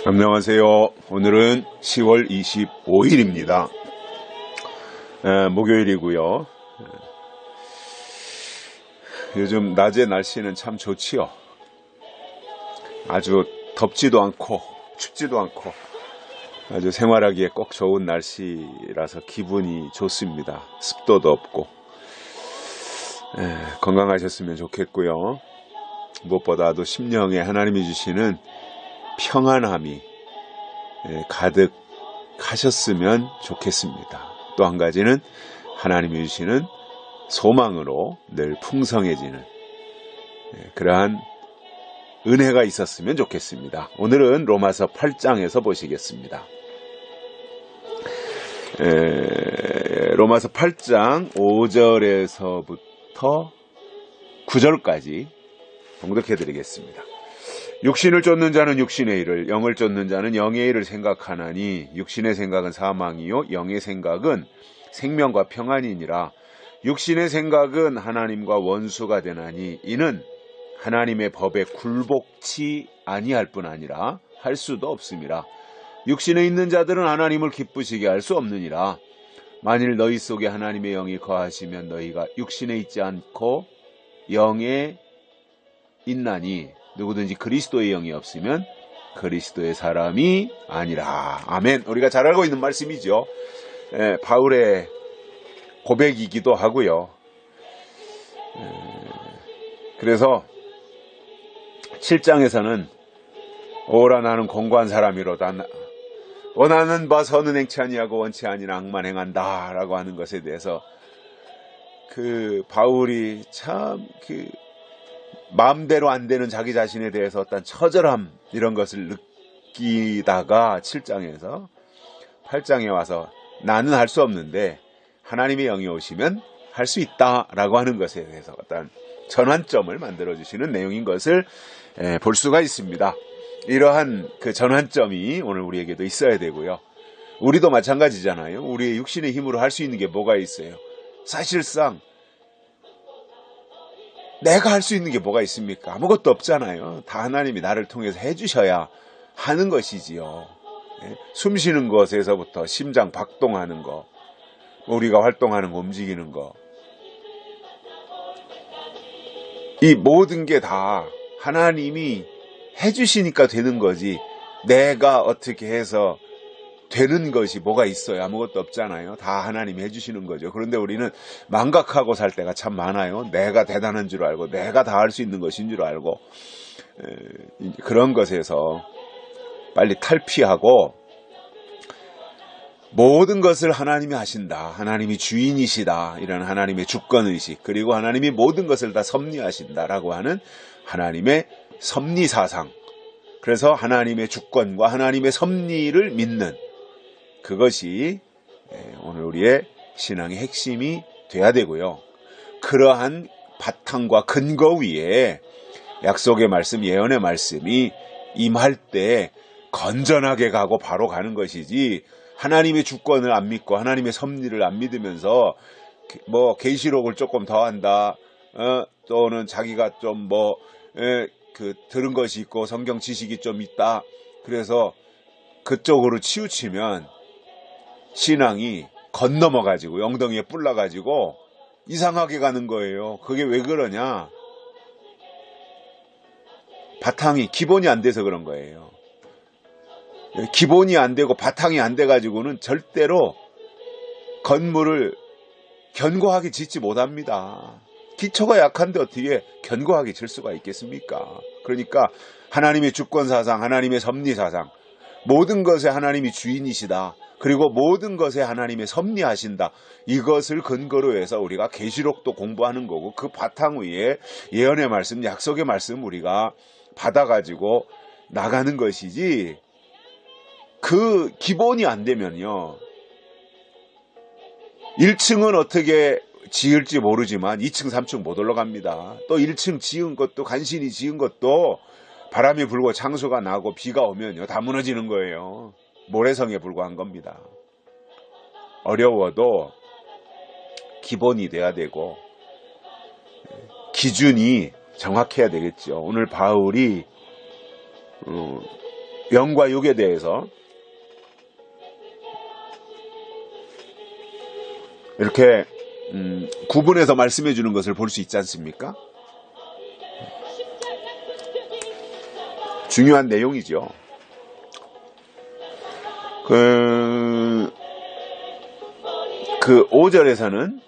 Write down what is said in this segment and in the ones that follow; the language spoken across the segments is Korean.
안녕하세요. 오늘은 10월 25일입니다. 목요일이고요. 요즘 낮에 날씨는 참 좋지요. 아주 덥지도 않고 춥지도 않고 아주 생활하기에 꼭 좋은 날씨라서 기분이 좋습니다. 습도도 없고 건강하셨으면 좋겠고요. 무엇보다도 심령에 하나님이 주시는 평안함이 가득하셨으면 좋겠습니다. 또 한 가지는 하나님이 주시는 소망으로 늘 풍성해지는 그러한 은혜가 있었으면 좋겠습니다. 오늘은 로마서 8장에서 보시겠습니다. 로마서 8장 5절에서부터 9절까지 봉독해 드리겠습니다. 육신을 쫓는 자는 육신의 일을, 영을 쫓는 자는 영의 일을 생각하나니 육신의 생각은 사망이요 영의 생각은 생명과 평안이니라. 육신의 생각은 하나님과 원수가 되나니 이는 하나님의 법에 굴복치 아니할 뿐 아니라 할 수도 없음이라. 육신에 있는 자들은 하나님을 기쁘시게 할 수 없느니라. 만일 너희 속에 하나님의 영이 거하시면 너희가 육신에 있지 않고 영에 있나니 누구든지 그리스도의 영이 없으면 그리스도의 사람이 아니라. 아멘. 우리가 잘 알고 있는 말씀이죠. 바울의 고백이기도 하고요. 그래서 7장에서는 오라 나는 공고한 사람이로다. 원하는 바 선은 행치 아니하고 원치 아니는 악만 행한다 라고 하는 것에 대해서 바울이 참 마음대로 안 되는 자기 자신에 대해서 어떤 처절함 이런 것을 느끼다가 7장에서 8장에 와서 나는 할 수 없는데 하나님의 영이 오시면 할 수 있다라고 하는 것에 대해서 어떤 전환점을 만들어주시는 내용인 것을 볼 수가 있습니다. 이러한 그 전환점이 오늘 우리에게도 있어야 되고요. 우리도 마찬가지잖아요. 우리의 육신의 힘으로 할 수 있는 게 뭐가 있어요? 사실상 내가 할 수 있는 게 뭐가 있습니까? 아무것도 없잖아요. 다 하나님이 나를 통해서 해주셔야 하는 것이지요. 숨 쉬는 것에서부터 심장 박동하는 거, 우리가 활동하는 거, 움직이는 거, 이 모든 게 다 하나님이 해주시니까 되는 거지 내가 어떻게 해서 되는 것이 뭐가 있어요? 아무것도 없잖아요. 다 하나님이 해주시는 거죠. 그런데 우리는 망각하고 살 때가 참 많아요. 내가 대단한 줄 알고 내가 다 할 수 있는 것인 줄 알고 그런 것에서 빨리 탈피하고 모든 것을 하나님이 하신다. 하나님이 주인이시다. 이런 하나님의 주권의식, 그리고 하나님이 모든 것을 다 섭리하신다라고 하는 하나님의 섭리사상, 그래서 하나님의 주권과 하나님의 섭리를 믿는 그것이 오늘 우리의 신앙의 핵심이 돼야 되고요. 그러한 바탕과 근거 위에 약속의 말씀, 예언의 말씀이 임할 때 건전하게 가고 바로 가는 것이지, 하나님의 주권을 안 믿고 하나님의 섭리를 안 믿으면서 계시록을 조금 더 한다, 또는 자기가 좀 들은 것이 있고 성경 지식이 좀 있다, 그래서 그쪽으로 치우치면 신앙이 건너머가지고 엉덩이에 뿔나가지고 이상하게 가는 거예요. 그게 왜 그러냐? 바탕이, 기본이 안 돼서 그런 거예요. 기본이 안 되고 바탕이 안 돼가지고는 절대로 건물을 견고하게 짓지 못합니다. 기초가 약한데 어떻게 견고하게 질 수가 있겠습니까? 그러니까 하나님의 주권사상, 하나님의 섭리사상, 모든 것에 하나님이 주인이시다, 그리고 모든 것에 하나님의 섭리하신다, 이것을 근거로 해서 우리가 계시록도 공부하는 거고, 그 바탕 위에 예언의 말씀, 약속의 말씀 우리가 받아가지고 나가는 것이지, 그 기본이 안 되면요, 1층은 어떻게 지을지 모르지만 2층, 3층 못 올라갑니다. 또 1층 지은 것도, 간신히 지은 것도 바람이 불고 창수가 나고 비가 오면요, 다 무너지는 거예요. 모래성에 불과한 겁니다. 어려워도 기본이 돼야 되고 기준이 정확해야 되겠죠. 오늘 바울이 영과 육에 대해서 이렇게 구분해서 말씀해 주는 것을 볼 수 있지 않습니까? 중요한 내용이죠. 그 5절에서는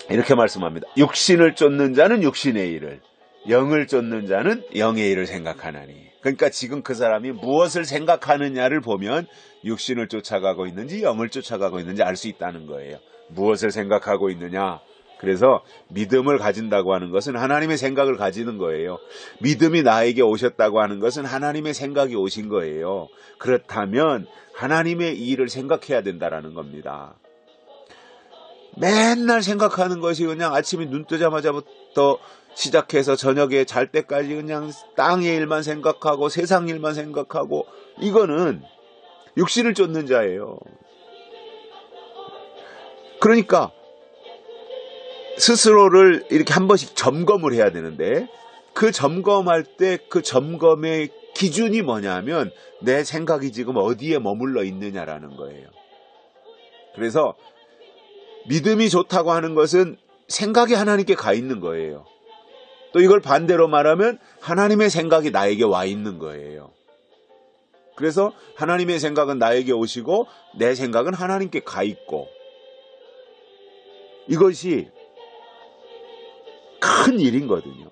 이렇게 말씀합니다. 육신을 쫓는 자는 육신의 일을, 영을 쫓는 자는 영의 일을 생각하나니. 그러니까 지금 그 사람이 무엇을 생각하느냐를 보면 육신을 쫓아가고 있는지 영을 쫓아가고 있는지 알 수 있다는 거예요. 무엇을 생각하고 있느냐. 그래서 믿음을 가진다고 하는 것은 하나님의 생각을 가지는 거예요. 믿음이 나에게 오셨다고 하는 것은 하나님의 생각이 오신 거예요. 그렇다면 하나님의 일을 생각해야 된다라는 겁니다. 맨날 생각하는 것이 그냥 아침에 눈 뜨자마자부터 시작해서 저녁에 잘 때까지 그냥 땅의 일만 생각하고 세상 일만 생각하고, 이거는 육신을 쫓는 자예요. 그러니까 스스로를 이렇게 한 번씩 점검을 해야 되는데, 그 점검할 때 그 점검의 기준이 뭐냐면 내 생각이 지금 어디에 머물러 있느냐라는 거예요. 그래서 믿음이 좋다고 하는 것은 생각이 하나님께 가 있는 거예요. 또 이걸 반대로 말하면 하나님의 생각이 나에게 와 있는 거예요. 그래서 하나님의 생각은 나에게 오시고 내 생각은 하나님께 가 있고, 이것이 큰 일이거든요.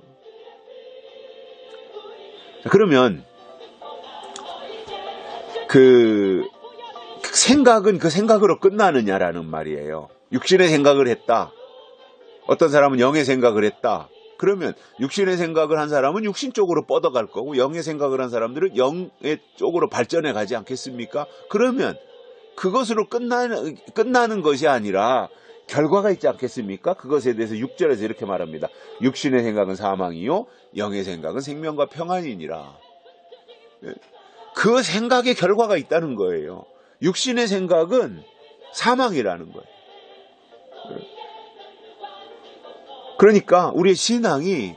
그러면 그 생각은 그 생각으로 끝나느냐라는 말이에요. 육신의 생각을 했다. 어떤 사람은 영의 생각을 했다. 그러면 육신의 생각을 한 사람은 육신 쪽으로 뻗어갈 거고, 영의 생각을 한 사람들은 영의 쪽으로 발전해 가지 않겠습니까? 그러면 그것으로 끝나는 것이 아니라 결과가 있지 않겠습니까? 그것에 대해서 6절에서 이렇게 말합니다. 육신의 생각은 사망이요 영의 생각은 생명과 평안이니라. 그 생각의 결과가 있다는 거예요. 육신의 생각은 사망이라는 거예요. 그러니까 우리의 신앙이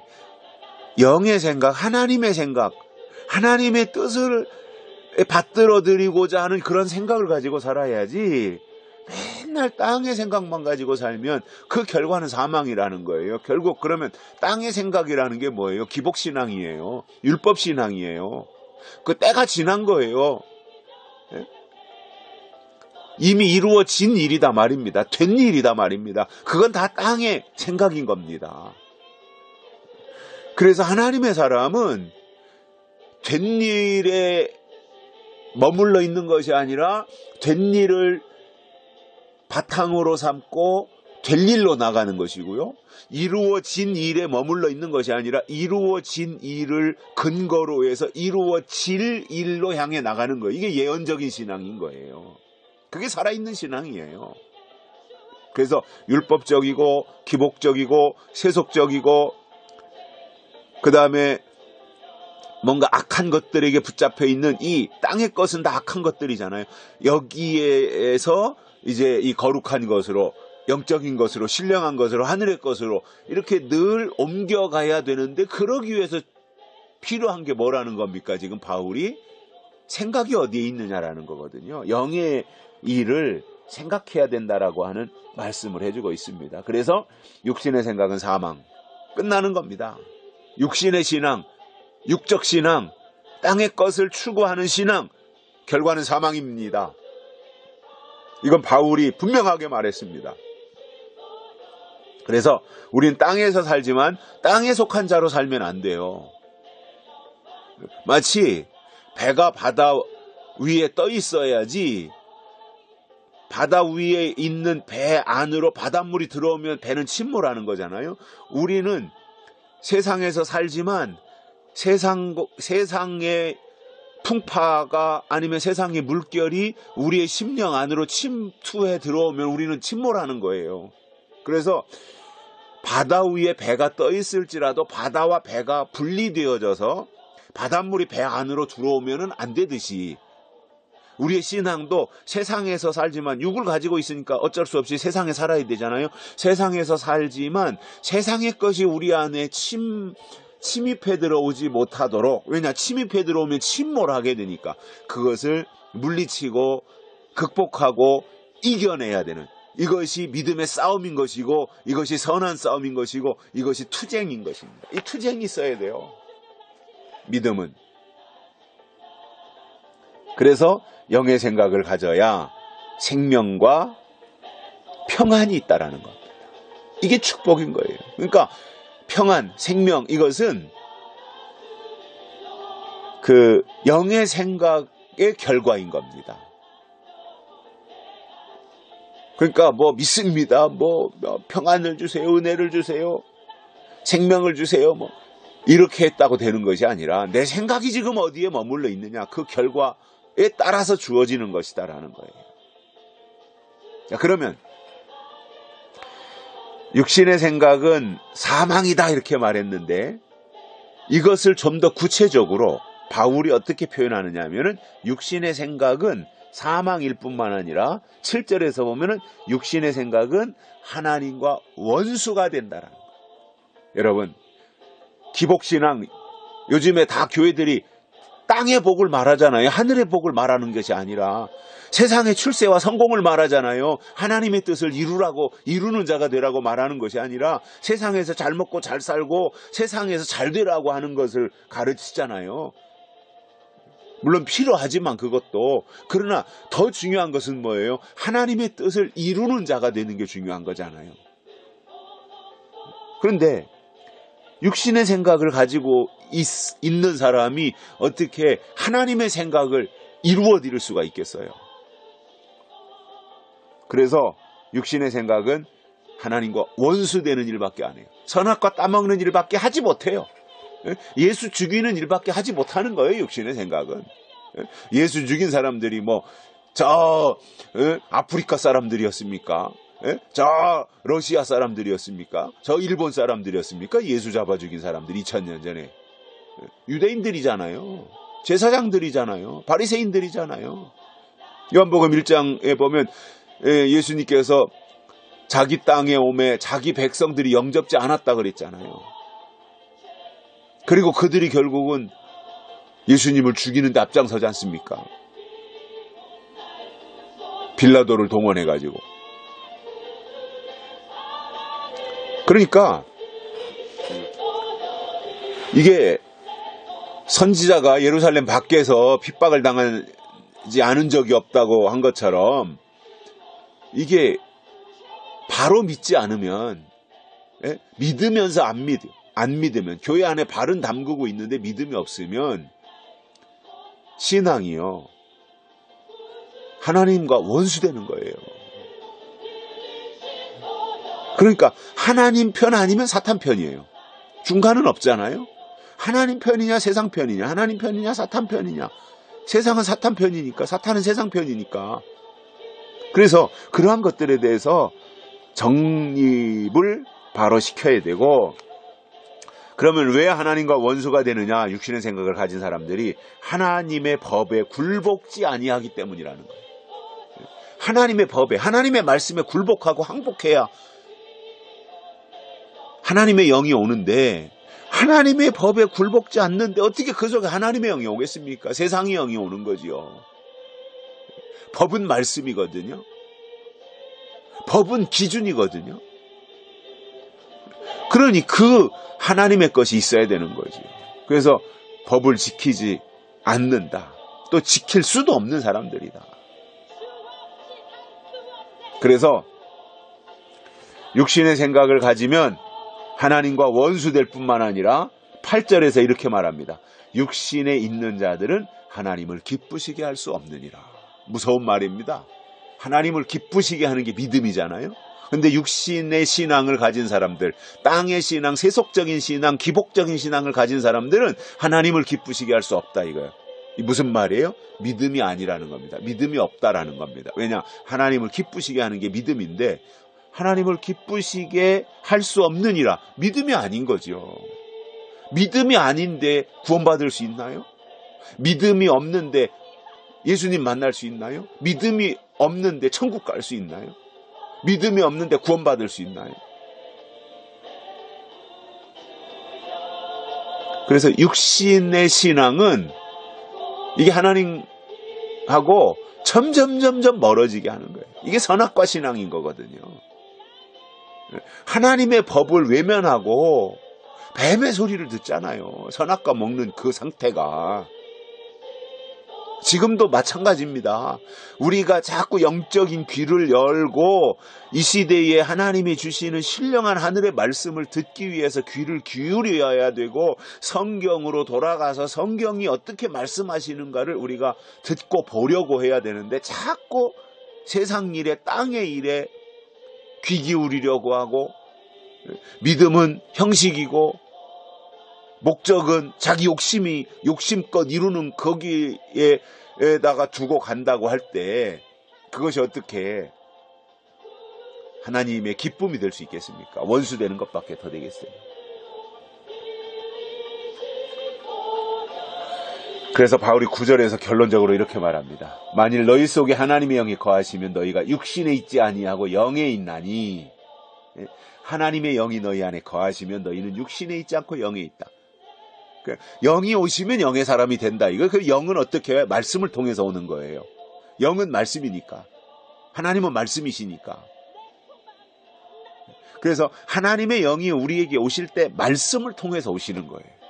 영의 생각, 하나님의 생각, 하나님의 뜻을 받들어드리고자 하는 그런 생각을 가지고 살아야지, 맨날 땅의 생각만 가지고 살면 그 결과는 사망이라는 거예요. 결국 그러면 땅의 생각이라는 게 뭐예요? 기복신앙이에요. 율법신앙이에요. 그 때가 지난 거예요. 이미 이루어진 일이다 말입니다. 된 일이다 말입니다. 그건 다 땅의 생각인 겁니다. 그래서 하나님의 사람은 된 일에 머물러 있는 것이 아니라 된 일을 바탕으로 삼고 될 일로 나가는 것이고요. 이루어진 일에 머물러 있는 것이 아니라 이루어진 일을 근거로 해서 이루어질 일로 향해 나가는 거예요. 이게 예언적인 신앙인 거예요. 그게 살아있는 신앙이에요. 그래서 율법적이고 기복적이고 세속적이고 그 다음에 뭔가 악한 것들에게 붙잡혀 있는 이 땅의 것은 다 악한 것들이잖아요. 여기에서 이제 이 거룩한 것으로, 영적인 것으로, 신령한 것으로, 하늘의 것으로 이렇게 늘 옮겨가야 되는데, 그러기 위해서 필요한 게 뭐라는 겁니까? 지금 바울이 생각이 어디에 있느냐라는 거거든요. 영의 일을 생각해야 된다라고 하는 말씀을 해주고 있습니다. 그래서 육신의 생각은 사망, 끝나는 겁니다. 육신의 신앙, 육적 신앙, 땅의 것을 추구하는 신앙, 결과는 사망입니다. 이건 바울이 분명하게 말했습니다. 그래서 우린 땅에서 살지만 땅에 속한 자로 살면 안 돼요. 마치 배가 바다 위에 떠 있어야지, 바다 위에 있는 배 안으로 바닷물이 들어오면 배는 침몰하는 거잖아요. 우리는 세상에서 살지만 세상의 풍파가 아니면 세상의 물결이 우리의 심령 안으로 침투해 들어오면 우리는 침몰하는 거예요. 그래서 바다 위에 배가 떠 있을지라도 바다와 배가 분리되어져서 바닷물이 배 안으로 들어오면 안 되듯이, 우리의 신앙도 세상에서 살지만 육을 가지고 있으니까 어쩔 수 없이 세상에 살아야 되잖아요. 세상에서 살지만 세상의 것이 우리 안에 침입해 들어오지 못하도록, 왜냐, 침입해 들어오면 침몰하게 되니까 그것을 물리치고 극복하고 이겨내야 되는, 이것이 믿음의 싸움인 것이고, 이것이 선한 싸움인 것이고, 이것이 투쟁인 것입니다. 이 투쟁이 있어야 돼요, 믿음은. 그래서 영의 생각을 가져야 생명과 평안이 있다라는 겁니다. 이게 축복인 거예요. 그러니까 평안, 생명, 이것은 그 영의 생각의 결과인 겁니다. 그러니까 뭐 믿습니다, 뭐 평안을 주세요, 은혜를 주세요, 생명을 주세요, 뭐 이렇게 했다고 되는 것이 아니라 내 생각이 지금 어디에 머물러 있느냐, 그 결과에 따라서 주어지는 것이다라는 거예요. 자, 그러면 육신의 생각은 사망이다 이렇게 말했는데, 이것을 좀 더 구체적으로 바울이 어떻게 표현하느냐 하면은, 육신의 생각은 사망일 뿐만 아니라 7절에서 보면은 육신의 생각은 하나님과 원수가 된다라는 거예요. 여러분, 기복신앙, 요즘에 다 교회들이 땅의 복을 말하잖아요. 하늘의 복을 말하는 것이 아니라 세상의 출세와 성공을 말하잖아요. 하나님의 뜻을 이루는 자가 되라고 말하는 것이 아니라 세상에서 잘 먹고 잘 살고 세상에서 잘 되라고 하는 것을 가르치잖아요. 물론 필요하지만 그것도, 그러나 더 중요한 것은 뭐예요? 하나님의 뜻을 이루는 자가 되는 게 중요한 거잖아요. 그런데 육신의 생각을 가지고 있는 사람이 어떻게 하나님의 생각을 이루어 드릴 수가 있겠어요? 그래서 육신의 생각은 하나님과 원수되는 일밖에 안 해요. 선악과 따먹는 일밖에 하지 못해요. 예수 죽이는 일밖에 하지 못하는 거예요, 육신의 생각은. 예수 죽인 사람들이 아프리카 사람들이었습니까? 저 러시아 사람들이었습니까? 저 일본 사람들이었습니까? 예수 잡아 죽인 사람들 2000년 전에. 유대인들이잖아요. 제사장들이잖아요. 바리새인들이잖아요. 요한복음 1장에 보면 예수님께서 자기 땅에 오매 자기 백성들이 영접지 않았다 그랬잖아요. 그리고 그들이 결국은 예수님을 죽이는 데 앞장서지 않습니까? 빌라도를 동원해가지고. 그러니까 이게 선지자가 예루살렘 밖에서 핍박을 당하지 않은 적이 없다고 한 것처럼, 이게 바로 믿지 않으면, 믿으면서 안 믿으면, 교회 안에 발은 담그고 있는데 믿음이 없으면 신앙이요, 하나님과 원수되는 거예요. 그러니까 하나님 편 아니면 사탄 편이에요. 중간은 없잖아요. 하나님 편이냐 세상 편이냐, 하나님 편이냐 사탄 편이냐. 세상은 사탄 편이니까, 사탄은 세상 편이니까. 그래서 그러한 것들에 대해서 정립을 바로 시켜야 되고, 그러면 왜 하나님과 원수가 되느냐? 육신의 생각을 가진 사람들이 하나님의 법에 굴복지 아니하기 때문이라는 거예요. 하나님의 법에, 하나님의 말씀에 굴복하고 항복해야 하나님의 영이 오는데, 하나님의 법에 굴복지 않는데 어떻게 그 속에 하나님의 영이 오겠습니까? 세상의 영이 오는 거지요. 법은 말씀이거든요. 법은 기준이거든요. 그러니 그 하나님의 것이 있어야 되는 거지. 그래서 법을 지키지 않는다, 또 지킬 수도 없는 사람들이다. 그래서 육신의 생각을 가지면 하나님과 원수될 뿐만 아니라 8절에서 이렇게 말합니다. 육신에 있는 자들은 하나님을 기쁘시게 할 수 없느니라. 무서운 말입니다. 하나님을 기쁘시게 하는 게 믿음이잖아요. 근데 육신의 신앙을 가진 사람들, 땅의 신앙, 세속적인 신앙, 기복적인 신앙을 가진 사람들은 하나님을 기쁘시게 할 수 없다 이거예요. 이 무슨 말이에요? 믿음이 아니라는 겁니다. 믿음이 없다라는 겁니다. 왜냐? 하나님을 기쁘시게 하는 게 믿음인데, 하나님을 기쁘시게 할 수 없느니라. 믿음이 아닌 거죠. 믿음이 아닌데 구원받을 수 있나요? 믿음이 없는데 예수님 만날 수 있나요? 믿음이 없는데 천국 갈 수 있나요? 믿음이 없는데 구원받을 수 있나요? 그래서 육신의 신앙은 이게 하나님하고 점점 멀어지게 하는 거예요. 이게 선악과 신앙인 거거든요. 하나님의 법을 외면하고 뱀의 소리를 듣잖아요. 선악과 먹는 그 상태가. 지금도 마찬가지입니다. 우리가 자꾸 영적인 귀를 열고 이 시대에 하나님이 주시는 신령한 하늘의 말씀을 듣기 위해서 귀를 기울여야 되고 성경으로 돌아가서 성경이 어떻게 말씀하시는가를 우리가 듣고 보려고 해야 되는데 자꾸 세상 일에 땅의 일에 귀 기울이려고 하고 믿음은 형식이고 목적은 자기 욕심껏 이루는 거기에다가 두고 간다고 할 때 그것이 어떻게 하나님의 기쁨이 될 수 있겠습니까? 원수 되는 것밖에 더 되겠어요. 그래서 바울이 9절에서 결론적으로 이렇게 말합니다. 만일 너희 속에 하나님의 영이 거하시면 너희가 육신에 있지 아니하고 영에 있나니. 하나님의 영이 너희 안에 거하시면 너희는 육신에 있지 않고 영에 있다. 영이 오시면 영의 사람이 된다. 이거 그 영은 어떻게 해요? 말씀을 통해서 오는 거예요. 영은 말씀이니까. 하나님은 말씀이시니까. 그래서 하나님의 영이 우리에게 오실 때 말씀을 통해서 오시는 거예요.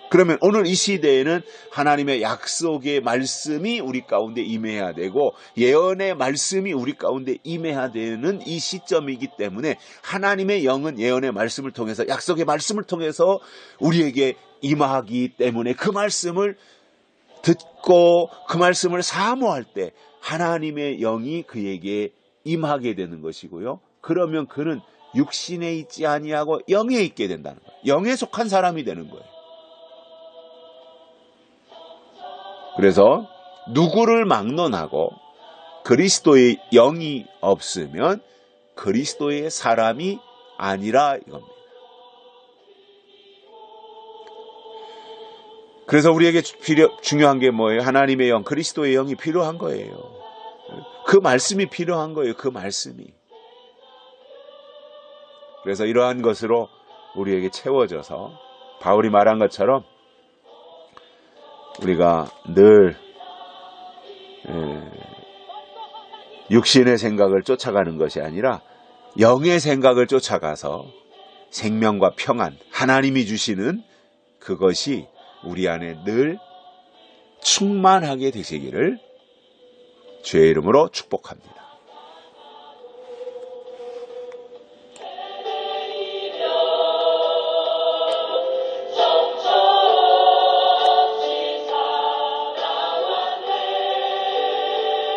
그러면 오늘 이 시대에는 하나님의 약속의 말씀이 우리 가운데 임해야 되고 예언의 말씀이 우리 가운데 임해야 되는 이 시점이기 때문에 하나님의 영은 예언의 말씀을 통해서 약속의 말씀을 통해서 우리에게 임하기 때문에 그 말씀을 듣고 그 말씀을 사모할 때 하나님의 영이 그에게 임하게 되는 것이고요. 그러면 그는 육신에 있지 아니하고 영에 있게 된다는 거예요. 영에 속한 사람이 되는 거예요. 그래서 누구를 막론하고 그리스도의 영이 없으면 그리스도의 사람이 아니라 이겁니다. 그래서 우리에게 중요한 게 뭐예요? 하나님의 영, 그리스도의 영이 필요한 거예요. 그 말씀이 필요한 거예요. 그 말씀이. 그래서 이러한 것으로 우리에게 채워져서 바울이 말한 것처럼 우리가 늘 육신의 생각을 쫓아가는 것이 아니라 영의 생각을 쫓아가서 생명과 평안, 하나님이 주시는 그것이 우리 안에 늘 충만하게 되시기를 주의 이름으로 축복합니다.